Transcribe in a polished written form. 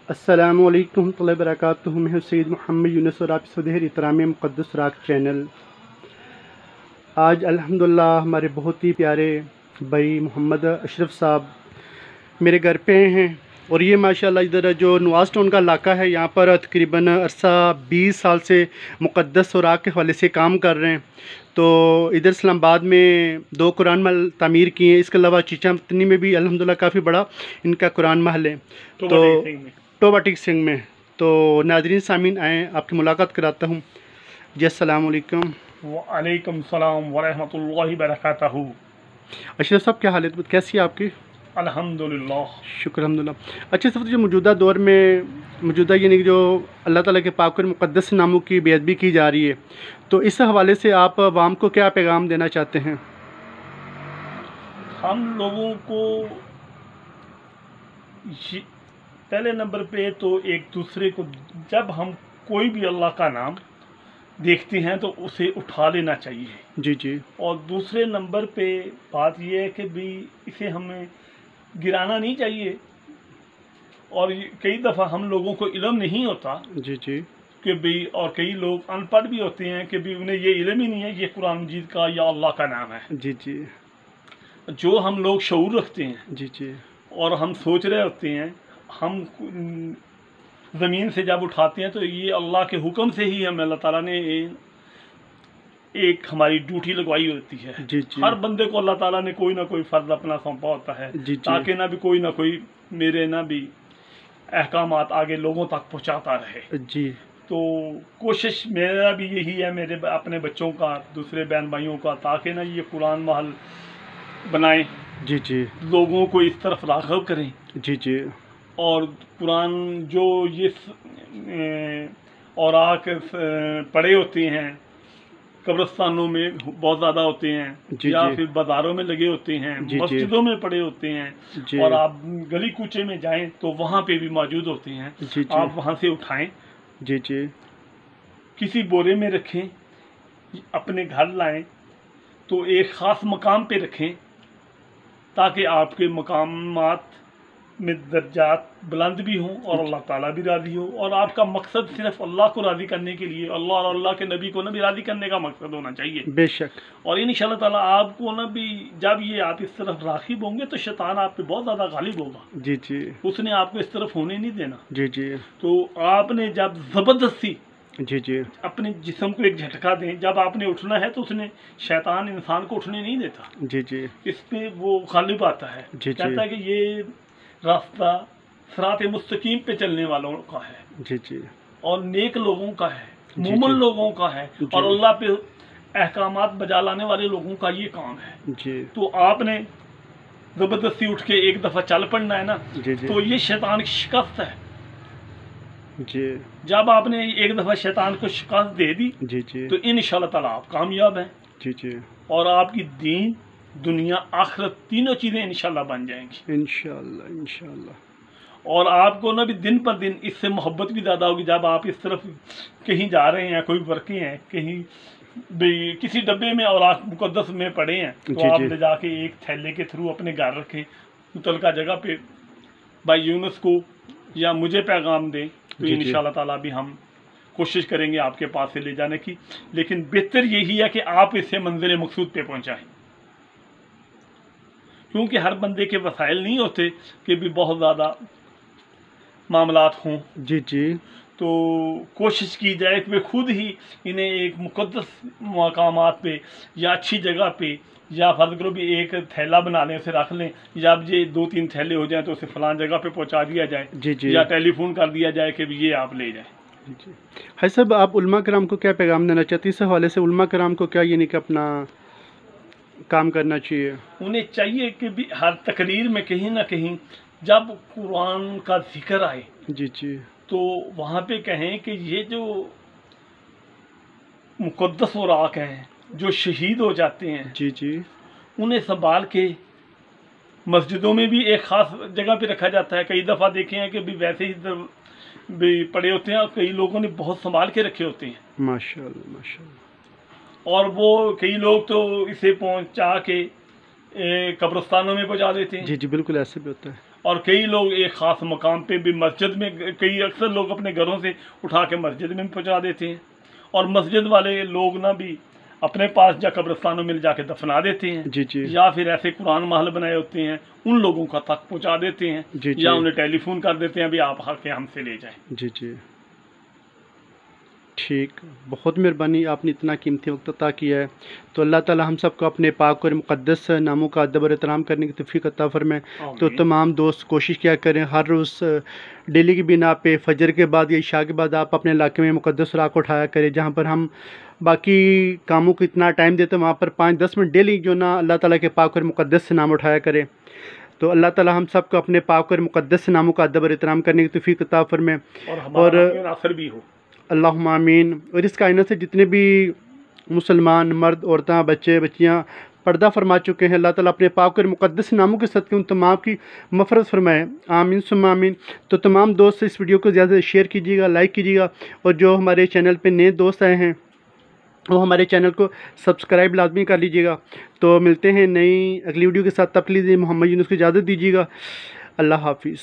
अस्सलामु अलैकुम रहमतुल्लाहि व बरकातुहू। मैं सैयद मोहम्मद यूनुस और आप सदहर इतराम मुक़द्दस राग चैनल। आज अल्हम्दुलिल्लाह हमारे बहुत ही प्यारे भाई मोहम्मद अशरफ साहब मेरे घर पे हैं और ये माशाल्लाह इधर जो नवाज़ टाउन का इलाका है, यहाँ पर तकरीबन अरसा 20 साल से मुक़द्दस और राग के हवाले से काम कर रहे हैं। तो इधर इस्लामाबाद में 2 कुरान महल तामीर किए हैं। इसके अलावा चीचामतनी में भी अल्हम्दुलिल्लाह काफ़ी बड़ा इनका कुरान महल है, तो टोबा टिक सिंह में। तो नाज़रीन सामीन आएँ, आपकी मुलाकात कराता हूँ। जी अस्सलाम वालेकुम। वालेकुम सलाम व रहमतुल्लाहि व बरकातहू। अशरफ साहब क्या हालत, कैसी है आपकी? अल्हम्दुलिल्लाह, शुक्र अल्हम्दुलिल्लाह। अच्छा सर, जो मौजूदा दौर में यानी कि जो अल्लाह ताला के पाक और मुक़द्दस नामों की बेअदबी की जा रही है, तो इस हवाले से आप अवाम को क्या पैगाम देना चाहते हैं? हम लोगों को पहले नंबर पे तो एक दूसरे को, जब हम कोई भी अल्लाह का नाम देखते हैं तो उसे उठा लेना चाहिए। जी जी। और दूसरे नंबर पे बात यह है कि भी इसे हमें गिराना नहीं चाहिए। और कई दफ़ा हम लोगों को इल्म नहीं होता जी जी। कि भाई, और कई लोग अनपढ़ भी होते हैं कि भी उन्हें ये इल्म ही नहीं है ये कुरान मजीद का या अल्लाह का नाम है। जी जी। जो हम लोग शऊर रखते हैं जी जी। और हम सोच रहे होते हैं, हम ज़मीन से जब उठाते हैं तो ये अल्लाह के हुक्म से ही हमें अल्लाह ताला ने एक हमारी ड्यूटी लगवाई होती है। जी जी। हर बंदे को अल्लाह ताला ने कोई ना कोई फ़र्ज अपना सौंपा होता है, जी जी। ताकि ना भी कोई ना कोई मेरे ना भी अहकामात आगे लोगों तक पहुँचाता रहे। जी। तो कोशिश मेरा भी यही है, मेरे अपने बच्चों का, दूसरे बहन भाइयों का, ताकि ना ये कुरान महल बनाएं, जी जी। लोगों को इस तरफ राग़िब करें। जी जी। और कुरान जो ये औराक पड़े होते हैं कब्रिस्तानों में बहुत ज़्यादा होते हैं, या फिर बाज़ारों में लगे होते हैं, मस्जिदों में पड़े होते हैं, और आप गली कूचे में जाएं तो वहाँ पे भी मौजूद होते हैं। आप वहाँ से उठाएं, जी जी, किसी बोरे में रखें, अपने घर लाएं तो एक ख़ास मकाम पे रखें, ताकि आपके मकामात में दर्जात बुलंद भी हों और अल्लाह ताला भी राज़ी हो। और आपका मकसद सिर्फ अल्लाह को राज़ी करने के लिए, अल्लाह और अल्लाह के नबी को ना भी राज़ी करने का मकसद होना चाहिए। बेशक। और इंशाअल्लाह ताला आपको ना भी, जब ये आप इस तरफ राग़िब होंगे तो शैतान आप पे बहुत ज़्यादा गालिब होगा। जी जी। उसने आपको इस तरफ होने नहीं देना। जी जी। तो आपने जब ज़बरदस्ती जी जी अपने जिस्म को एक झटका दें, जब आपने उठना है तो उसने, शैतान इंसान को उठने नहीं देता। जी जी। इस पे वो गालिब आता है। जी जी। कहता है कि ये रास्ता सिराते मुस्तकीम पे चलने वालों का है। जी जी। और नेक लोगों का है, मोमिन लोगों का है, और अल्लाह पे अहकामात बजा लाने वाले लोगों का ये काम है। जी। तो आपने ज़बरदस्ती उठ के एक दफ़ा चल पड़ना है ना। जी जी। तो ये शैतान की शिकस्त है। जी। जब आपने एक दफ़ा शैतान को शिकस्त दे दी, जी जी, तो इंशाअल्लाह ताला आप कामयाब हैं। जी जी। और आपकी दीन, दुनिया, आखिरत तीनों चीज़ें इंशाअल्लाह बन जाएंगी। इंशाअल्लाह इंशाअल्लाह। और आपको ना भी दिन पर दिन इससे मोहब्बत भी ज़्यादा होगी। जब आप इस तरफ कहीं जा रहे हैं, कोई वर्के हैं, कहीं किसी डब्बे में और आप मुक़द्दस में पड़े हैं, तो आप ले जाके एक थैले के थ्रू अपने घर रखें, मुतलका जगह पे भाई यूनुस को या मुझे पैगाम दें, तो इंशाअल्लाह ताला भी हम कोशिश करेंगे आपके पास से ले जाने की। लेकिन बेहतर यही है कि आप इसे मंजिल मकसूद पे पहुंचाएं, क्योंकि हर बंदे के वसाइल नहीं होते कि भी बहुत ज़्यादा मामलात हों। जी जी। तो कोशिश की जाए कि वे खुद ही इन्हें एक मुक़द्दस मकामात पे या अच्छी जगह पे, या फर्ज करो भी एक थैला बना लें, उसे रख लें, या अब ये 2-3 थैले हो जाएं तो उसे फलां जगह पे पहुंचा दिया जाए। जी जी। या टेलीफोन कर दिया जाए कि ये आप ले जाएं। जी हाय साहब, आप उलमा कराम को क्या पैगाम देना चाहती हैं? इस हवाले से उलमा कराम को क्या यानी कि अपना काम करना चाहिए? उन्हें चाहिए कि भी हर तकरीर में कहीं ना कहीं जब कुरान का जिक्र आए, जी जी, तो वहाँ पे कहें कि ये जो मुक़द्दस औराक हैं, जो शहीद हो जाते हैं, जी जी, उन्हें संभाल के मस्जिदों में भी एक ख़ास जगह पे रखा जाता है। कई दफ़ा देखे हैं कि भी वैसे ही भी पड़े होते हैं, और कई लोगों ने बहुत संभाल के रखे होते हैं। माशाअल्लाह माशाअल्लाह। और वो कई लोग तो इसे पहुंचा के कब्रिस्तानों में पहुंचा देते हैं। जी जी, बिल्कुल ऐसे भी होता है। और कई लोग एक ख़ास मकाम पे भी मस्जिद में, कई अक्सर लोग अपने घरों से उठा के मस्जिद में पहुंचा देते हैं, और मस्जिद वाले लोग ना भी अपने पास जा कब्रिस्तानों में जाके दफना देते हैं। जी जी। या फिर ऐसे कुरान महल बनाए होते हैं, उन लोगों का तक पहुंचा देते हैं। जी जी। या उन्हें टेलीफोन कर देते हैं, अभी आप आके हमसे ले जाएं। जी जी, ठीक, बहुत मेहरबानी, आपने इतना कीमती वक्त अता किया है। तो अल्लाह ताला हम सबको अपने पाक और मुक़द्दस नामों का अदब और एहतराम करने की तौफ़ीक़ अता फ़रमाए। तो तमाम दोस्त कोशिश किया करें हर रोज़ डेली की बिना पे फजर के बाद या इशा के बाद आप अपने इलाके में मुक़द्दस राख उठाया करें, जहाँ पर हम बाकी कामों को इतना टाइम देते हैं वहाँ पर 5-10 मिनट डेली जो ना अल्लाह ताला के पाक और मुक़द्दस नाम उठाया करें। तो अल्लाह ताला हम सबको अपने पाक और मुक़द्दस नामों का अदब और एहतराम करने की तौफ़ीक़ अता फ़रमाए और नासर भी हो। अल्लाहुम्मा आमीन। और इस कायनात से जितने भी मुसलमान मर्द, औरतें, बच्चे, बच्चियाँ पर्दा फरमा चुके हैं, अल्लाह ताला अपने पाक और मुक़द्दस नामों के सदक़े उन तमाम की मफ़रत फरमाए, आमीन सुम्मा आमीन। तो तमाम दोस्त इस वीडियो को ज़्यादा शेयर कीजिएगा, लाइक कीजिएगा, और जो हमारे चैनल पे नए दोस्त आए हैं वो हमारे चैनल को सब्सक्राइब लाजमी कर लीजिएगा। तो मिलते हैं नई अगली वीडियो के साथ, तब के लिए मोहम्मद यूनुस को इजाज़त दीजिएगा। अल्लाह हाफिज़।